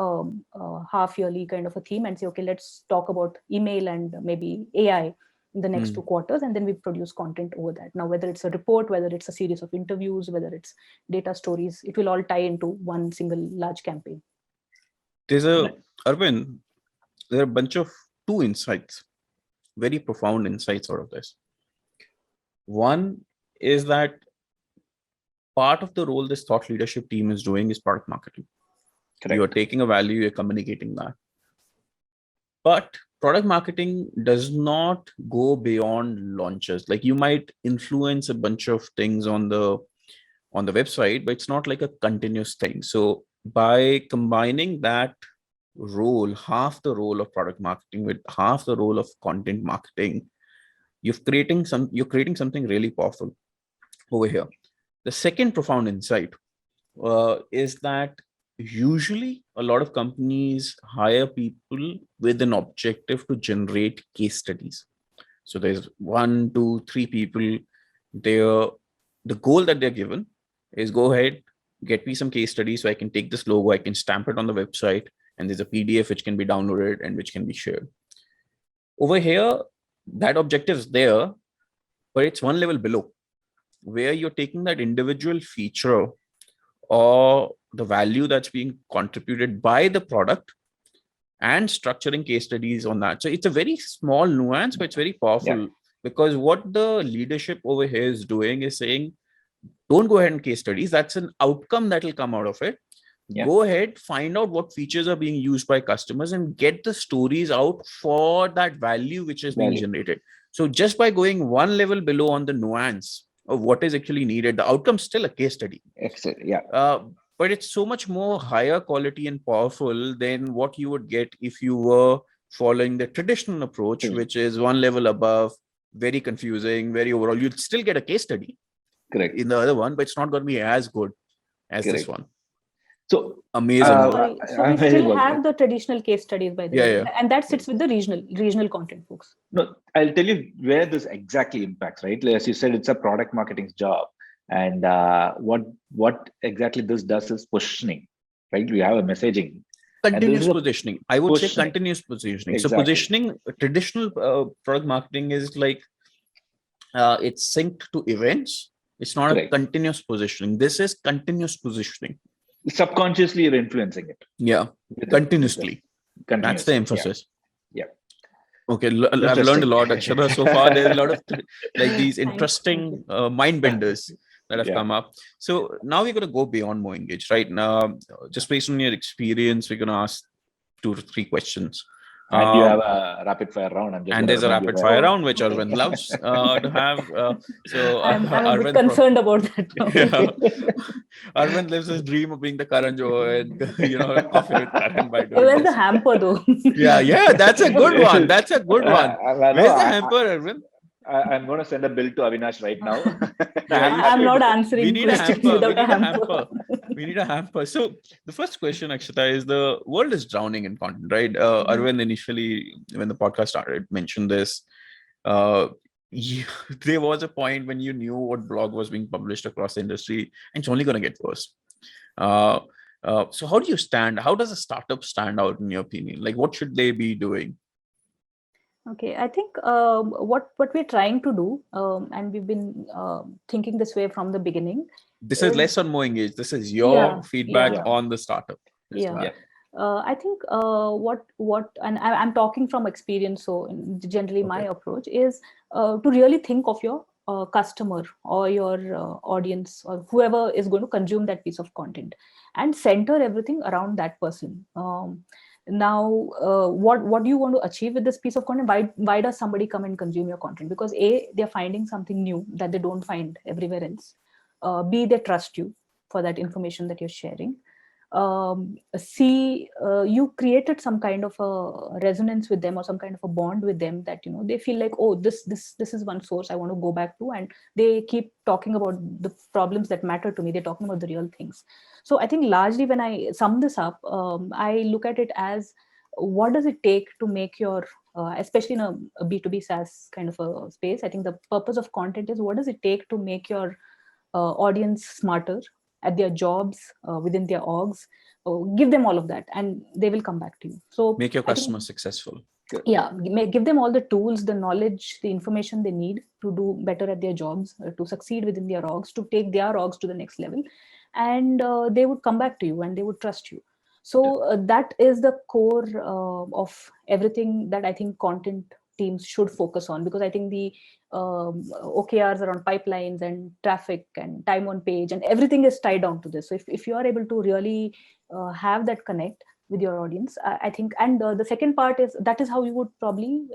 half yearly kind of a theme and say, okay, let's talk about email and maybe AI in the next 2 quarters, and then we produce content over that. Now, whether it's a report, whether it's a series of interviews, whether it's data stories, it will all tie into one single large campaign. Arvind, there are a bunch of 2 insights, very profound insights out of this. One is that part of the role this thought leadership team is doing is product marketing. Correct. You are taking a value, you're communicating that. But product marketing does not go beyond launches. Like you might influence a bunch of things on the website, but it's not like a continuous thing. So by combining that role, half the role of product marketing with half the role of content marketing, you're creating something really powerful over here. The second profound insight is that usually a lot of companies hire people with an objective to generate case studies. So there's 1, 2, 3 people. The goal that they're given is go ahead, get me some case studies so I can take this logo, I can stamp it on the website, and there's a PDF which can be downloaded and which can be shared. Over here, that objective is there, but it's one level below, where you're taking that individual feature or the value that's being contributed by the product and structuring case studies on that. So it's a very small nuance, but it's very powerful, because what the leadership over here is doing is saying, don't go ahead and case studies. That's an outcome that will come out of it. Go ahead, find out what features are being used by customers and get the stories out for that value which is being generated. So just by going one level below on the nuance of what is actually needed, the outcome's still a case study. Excellent. But it's so much more higher quality and powerful than what you would get if you were following the traditional approach, which is one level above, very confusing, very overall. You'd still get a case study in the other one, but it's not going to be as good as this one. So amazing. So we still have the traditional case studies, by the way, and that sits with the regional content folks. No, I'll tell you where this exactly impacts, right? As you said, it's a product marketing's job. And what exactly this does is positioning, right? We have a messaging. Continuous positioning. I would say continuous positioning. Exactly. So positioning, traditional product marketing is like, it's synced to events. It's not a continuous positioning. This is continuous positioning. Subconsciously, you're influencing it. Yeah, continuously. That's the emphasis. Yeah. Okay, I've learned a lot, Akshatha. So far, there's a lot of like these interesting mind benders that have come up. So now we're going to go beyond MoEngage, right? Now, just based on your experience, we're going to ask 2 to 3 questions. And you have a rapid fire round. And there's a rapid fire round, which Arvind loves to have. So I'm a bit concerned about that. Arvind lives his dream of being the Karan Johar and coffee with Karan by doing Where's the hamper though? Yeah, that's a good one. That's a good one. Where's the hamper, Arvind? I'm going to send a bill to Avinash right now. I'm not answering. We need a hamper. We need a hamper. So the first question, Akshata, is the world is drowning in content, right? Arvind initially, when the podcast started, mentioned this. There was a point when you knew what blog was being published across the industry, and it's only going to get worse. So how do you stand? How does a startup stand out in your opinion? Like, what should they be doing? Okay, I think what we're trying to do, and we've been thinking this way from the beginning. This is less on MoEngage. This is your feedback on the startup. I think and I'm talking from experience. So generally, my approach is to really think of your customer or your audience or whoever is going to consume that piece of content, and center everything around that person. Now, what do you want to achieve with this piece of content? Why does somebody come and consume your content? Because A, they're finding something new that they don't find everywhere else. B, they trust you for that information that you're sharing. C, you created some kind of a resonance with them or some kind of a bond with them that they feel like, oh, this is one source I want to go back to, and they keep talking about the problems that matter to me. They're talking about the real things. So I think largely when I sum this up, I look at it as what does it take to make your especially in a B2B SaaS kind of a space. I think the purpose of content is what does it take to make your audience smarter at their jobs, within their orgs. Give them all of that and they will come back to you. So make your customers successful. Yeah, give them all the tools, the knowledge, the information they need to do better at their jobs, to succeed within their orgs, to take their orgs to the next level. And they would come back to you and they would trust you. So that is the core of everything that I think content teams should focus on, because I think the OKRs around pipelines and traffic and time on page and everything is tied down to this. So if you are able to really have that connect with your audience, I think, and the second part is that is how you would probably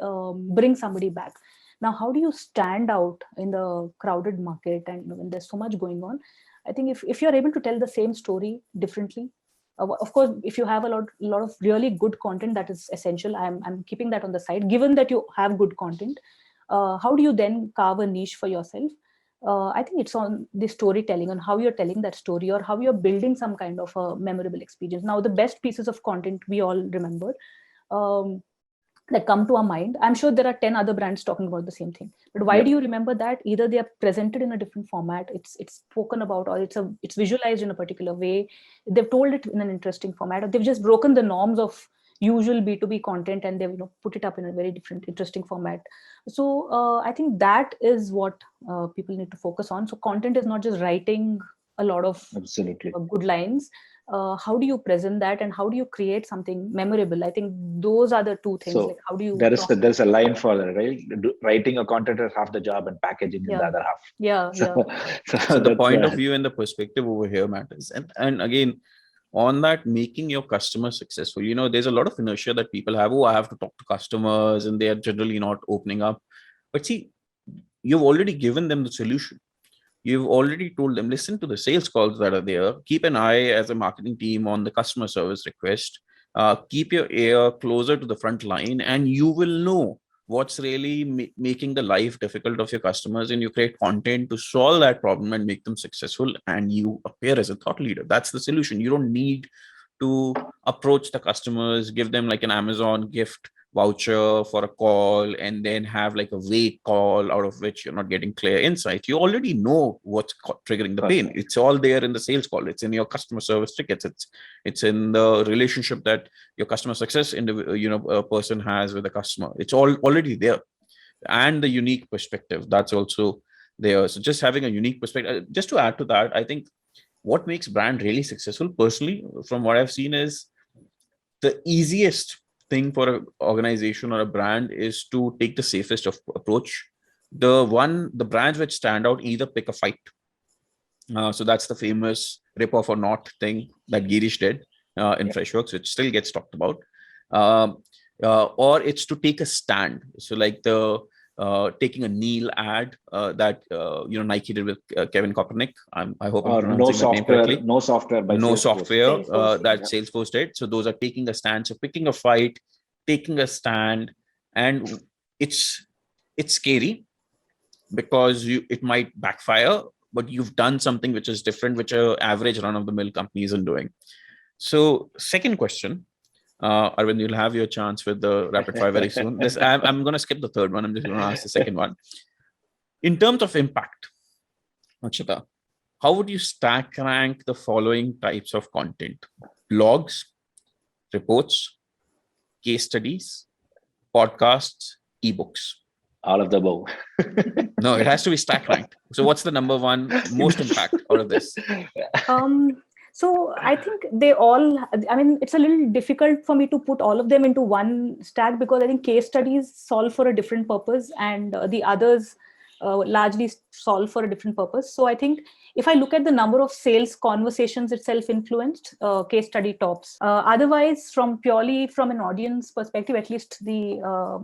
bring somebody back. Now, how do you stand out in the crowded market and when there's so much going on? I think if you're able to tell the same story differently, of course, if you have a lot of really good content, that is essential. I'm keeping that on the side. Given that you have good content, how do you then carve a niche for yourself? I think it's on the storytelling, on how you're telling that story or how you're building some kind of a memorable experience. Now, the best pieces of content we all remember that come to our mind. I'm sure there are 10 other brands talking about the same thing. But why do you remember that? Either they are presented in a different format, it's spoken about, or it's visualized in a particular way. They've told it in an interesting format, or they've just broken the norms of usual B2B content and they've put it up in a very different, interesting format. So I think that is what people need to focus on. So content is not just writing a lot of absolutely good lines. how do you present that, and how do you create something memorable? I think those are the two things. So Like, how do you there's a line for that, right? Writing a content is half the job and packaging is the yeah other half. yeah yeah So So the that's point of view and the perspective over here matters. And again, on that, making your customer successful, there's a lot of inertia that people have. Oh, I have to talk to customers, and they are generally not opening up. But see, you've already given them the solution. You've already told them, listen to the sales calls that are there. Keep an eye as a marketing team on the customer service request. Keep your ear closer to the front line, and you will know what's really making the life difficult of your customers, and you create content to solve that problem and make them successful, and you appear as a thought leader. That's the solution. You don't need to approach the customers, give them like an Amazon gift voucher for a call, and then have like a vague call out of which you're not getting clear insight. You already know what's triggering the pain. It's all there in the sales call. It's in your customer service tickets. It's in the relationship that your customer success person has with the customer. It's all already there. And the unique perspective, that's also there. So just having a unique perspective. Just to add to that, I think what makes brand really successful, personally, from what I've seen, is the easiest thing for an organization or a brand is to take the safest approach. The brands which stand out either pick a fight. So that's the famous rip off or not thing that Girish did in Freshworks, which still gets talked about. Or it's to take a stand. So like taking a Neil ad that Nike did with Kevin Kopernik. I hope I'm pronouncing that name correctly. No software by No Salesforce. software Salesforce, that Salesforce did. So those are taking a stand. So picking a fight, taking a stand, and it's scary because it might backfire, but you've done something which is different, which a average run-of-the-mill company isn't doing. So second question. Arvind, you'll have your chance with the rapid fire very soon. I'm going to skip the third one. I'm just going to ask the second one. In terms of impact, Akshata, how would you stack rank the following types of content? Blogs, reports, case studies, podcasts, ebooks? All of the above. No, it has to be stack ranked. So what's the number one most impact out of this? So I think they all, I mean, it's a little difficult for me to put all of them into one stack, because I think case studies solve for a different purpose, and the others largely solve for a different purpose. So I think if I look at the number of sales conversations itself influenced, case study tops. Otherwise, purely from an audience perspective, at least the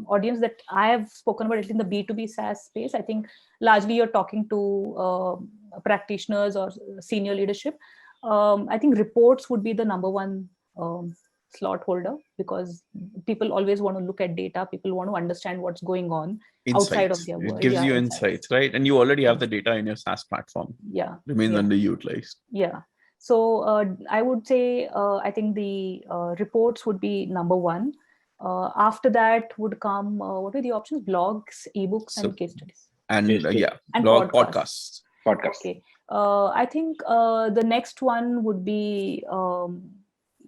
audience that I have spoken about, at least in the B2B SaaS space, I think largely you're talking to practitioners or senior leadership. I think reports would be the number one slot holder, because people always want to look at data. People want to understand what's going on outside of their world. It gives you insights, right? And you already have the data in your SaaS platform. Yeah. Remains underutilized. Yeah. So I would say, I think the reports would be number one. After that would come, what are the options? Blogs, ebooks, and case studies. And and blog podcasts. Okay. I think the next one would be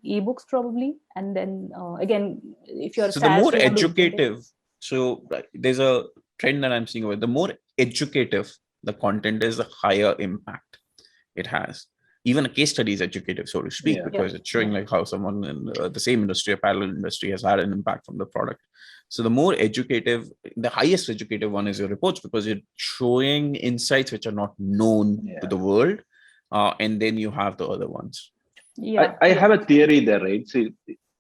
ebooks probably, and then again, if you're so SaaS, the more educative. So there's a trend that I'm seeing over. The more educative the content is, the higher impact it has. Even a case study is educative, so to speak, because it's showing like how someone in the same industry, apparel industry, has had an impact from the product. So the more educative, the highest educative one is your reports, because you're showing insights which are not known to the world. And then you have the other ones. I have a theory there, right? See,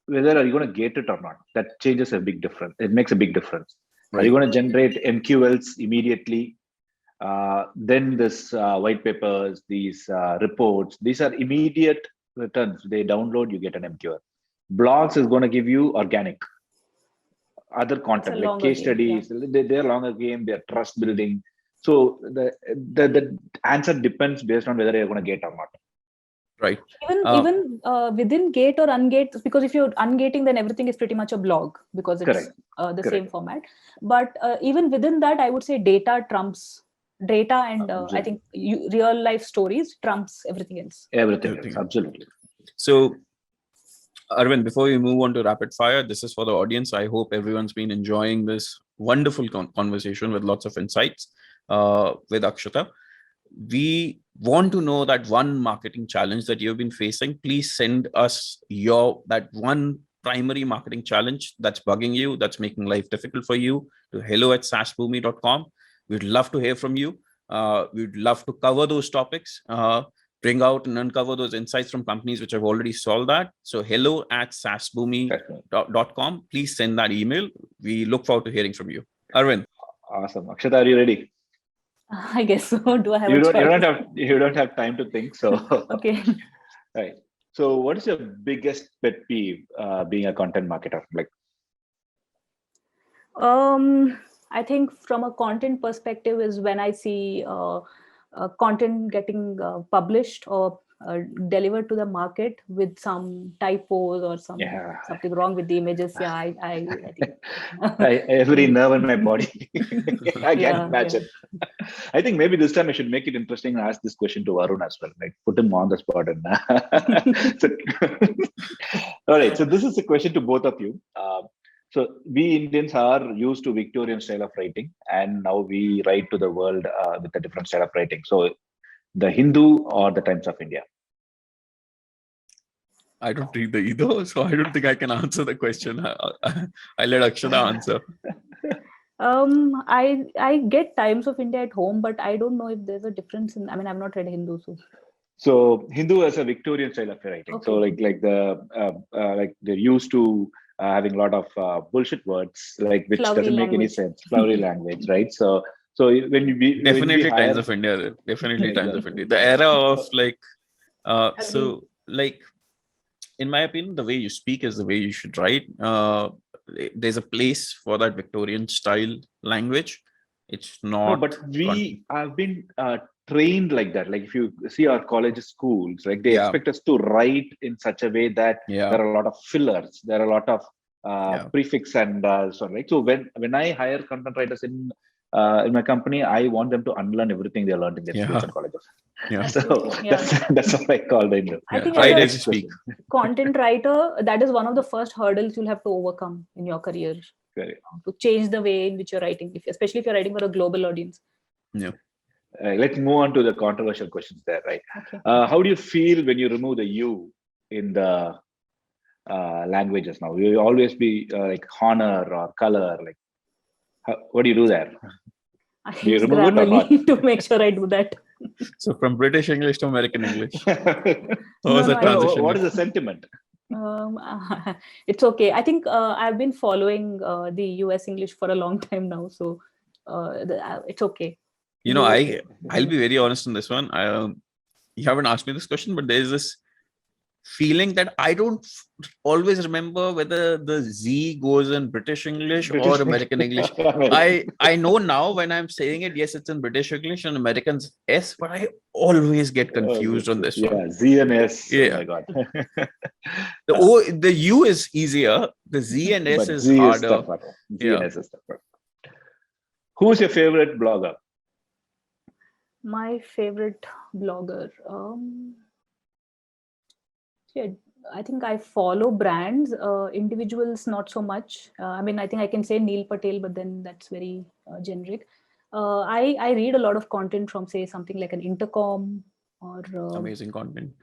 whether are you going to get it or not, that changes a big difference. It makes a big difference. Right. Are you going to generate MQLs immediately? Then this white papers, these reports, these are immediate returns. They download, you get an MQL. Blogs is going to give you organic. Other content like case studies, they're longer game, they're trust building. So the answer depends based on whether you're going to get or not. Right. Even within gate or ungate, because if you're ungating, then everything is pretty much a blog, because it's the same format. But even within that, I would say data trumps data, and I think real life stories trumps everything else. Everything else, absolutely. So Arvind, before we move on to rapid fire, this is for the audience. I hope everyone's been enjoying this wonderful conversation with lots of insights with Akshata. we want to know that one marketing challenge that you've been facing. Please send us that one primary marketing challenge that's bugging you, that's making life difficult for you, to hello@saasboomi.com. We'd love to hear from you. We'd love to cover those topics, bring out and uncover those insights from companies which have already solved that. So hello@saasboomi.com. Please send that email. We look forward to hearing from you. Arvind. Awesome. Akshata, are you ready? I guess so. Do I have You a choice? you don't have time to think. So Okay. right. So what is your biggest pet peeve being a content marketer? Like, I think from a content perspective is when I see content getting published or delivered to the market with some typos or something wrong with the images. Yeah, I think every nerve in my body. I can imagine. Yeah. I think maybe this time I should make it interesting and ask this question to Varun as well. Like, put him on the spot. And all right. So this is a question to both of you. So we Indians are used to Victorian style of writing, and now we write to the world with a different style of writing. So the Hindu or the Times of India? I don't read either, so I don't think I can answer the question. I let Akshata answer. I get Times of India at home, but I don't know if there's a difference in. I mean, I've not read Hindu, so Hindu has a Victorian style of writing. Okay. So like they're used to having a lot of bullshit words, like which flowery doesn't make any sense. Flowery language, right? So when we definitely when we Times of India, definitely Times of India. The era of in my opinion, the way you speak is the way you should write. There's a place for that Victorian style language. It's not. No, but we have been trained like that. Like if you see our college schools, like they expect us to write in such a way that there are a lot of fillers, there are a lot of prefix and so on. Right. So when I hire content writers in my company, I want them to unlearn everything they learned in their schools and colleges. Yeah. So that's what I call the Hindu. I think as a speak. Content writer, that is one of the first hurdles you'll have to overcome in your career. Correct. To change the way in which you're writing, especially if you're writing for a global audience. Yeah. Let's move on to the controversial questions there, right? Okay. How do you feel when you remove the "you" in the languages now? Will you always be like honor or color? Like, what do you do there? I use Grammarly to make sure I do that. So from British English to American English. What is the sentiment? It's okay. I think I've been following the US English for a long time now, so it's okay. You know, I'll be very honest on this one. You haven't asked me this question, but there's this feeling that I don't always remember whether the Z goes in British English or American English. I know now when I'm saying it, yes, it's in British English and American's S, but I always get confused on this one. Yeah, Z and S. Yeah. Oh my God. The U is easier. The Z and S is harder. And S is tougher. Who's your favorite blogger? My favorite blogger. I think I follow brands, individuals not so much. I mean, I think I can say Neil Patel, but then that's very generic. I read a lot of content from, say, something like an Intercom or amazing content.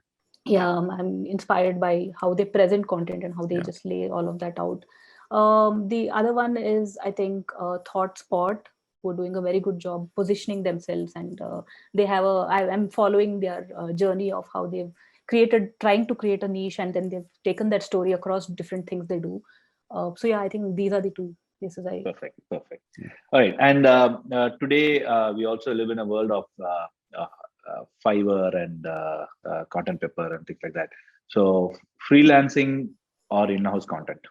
Yeah, I'm inspired by how they present content and how they just lay all of that out. The other one is, I think, ThoughtSpot, who are doing a very good job positioning themselves, and they have I'm following their journey of how they've trying to create a niche, and then they've taken that story across different things they do. So yeah, I think these are the two places Perfect. All right. And today we also live in a world of Fiverr and Content Pepper and things like that. So freelancing or in-house content?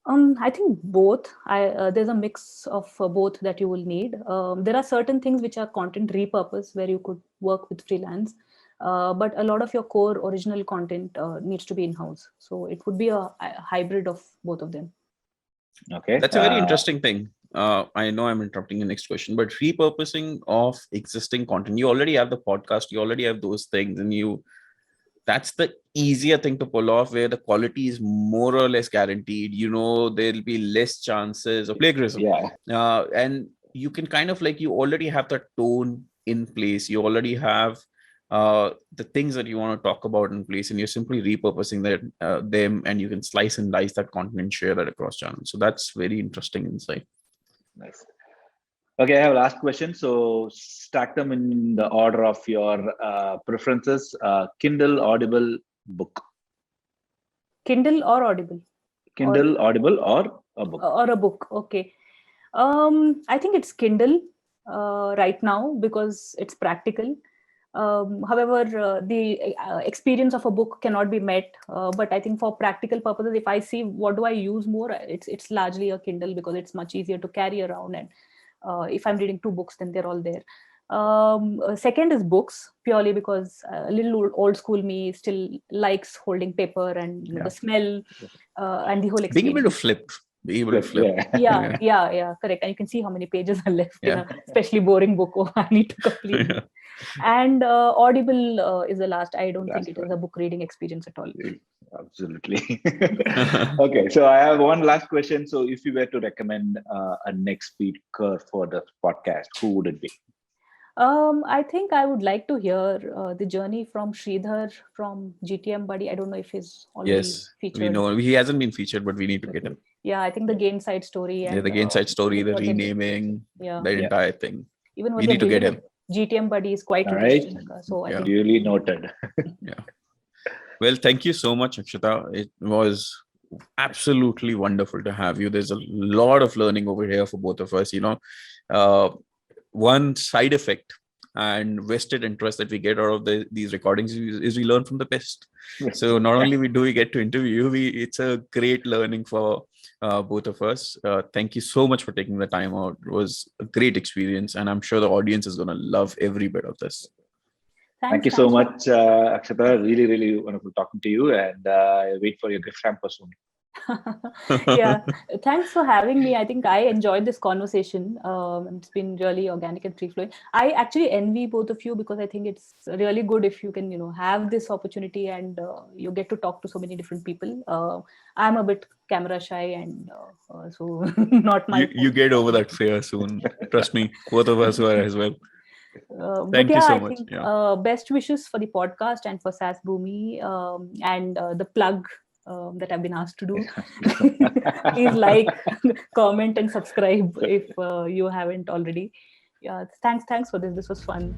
I think both. There's a mix of both that you will need. There are certain things which are content repurpose where you could work with freelance. But a lot of your core original content needs to be in-house. So it would be a hybrid of both of them. Okay. That's a very interesting thing. I know I'm interrupting the next question, but repurposing of existing content. You already have the podcast, you already have those things, and that's the easier thing to pull off, where the quality is more or less guaranteed. There'll be less chances of plagiarism. Yeah. And you can kind of you already have that tone in place. You already have the things that you want to talk about in place, and you're simply repurposing them, and you can slice and dice that content and share that across channels. So that's very interesting insight. Nice. Okay, I have a last question. So stack them in the order of your preferences. Kindle, Audible, book. Kindle or Audible? Kindle, Audible, or a book? Or a book. Okay. I think it's Kindle right now because it's practical. However, the experience of a book cannot be met. But I think for practical purposes, if I see what do I use more, it's largely a Kindle because it's much easier to carry around. And if I'm reading 2 books, then they're all there. Second is books, purely because a little old school me still likes holding paper and the smell and the whole experience. Being able to flip. Be able to flip. Yeah, correct. And you can see how many pages are left in a especially boring book. Oh, I need to complete it. And Audible is the last. I don't think it is a book reading experience at all. Absolutely. Okay, so I have one last question. So if you were to recommend a next speaker for the podcast, who would it be? I think I would like to hear the journey from Sridhar from GTM Buddy. I don't know if he's already featured. We know he hasn't been featured, but we need to get him. Yeah, I think the Gainside story. And, the Gainside story, the renaming, the entire thing. Even we need to get him. GTM Buddy is quite interesting. So I think really noted. Well, thank you so much, Akshatha. It was absolutely wonderful to have you. There's a lot of learning over here for both of us. One side effect and vested interest that we get out of these recordings is we learn from the best. So not only do we get to interview you, it's a great learning for both of us. Thank you so much for taking the time out. It was a great experience, and I'm sure the audience is going to love every bit of this. Thank you so much, Akshatha. Really, really wonderful talking to you, and I wait for your gift hamper soon. Thanks for having me. I think I enjoyed this conversation. It's been really organic and free flowing. I actually envy both of you because I think it's really good if you can have this opportunity and you get to talk to so many different people. I'm a bit camera shy, and so not my you get over that fear soon. Trust me, both of us were as well. Thank you so much. Best wishes for the podcast and for SaaSBOOmi, and the plug that I've been asked to do. Please like, comment, and subscribe if you haven't already. Thanks for this. This was fun.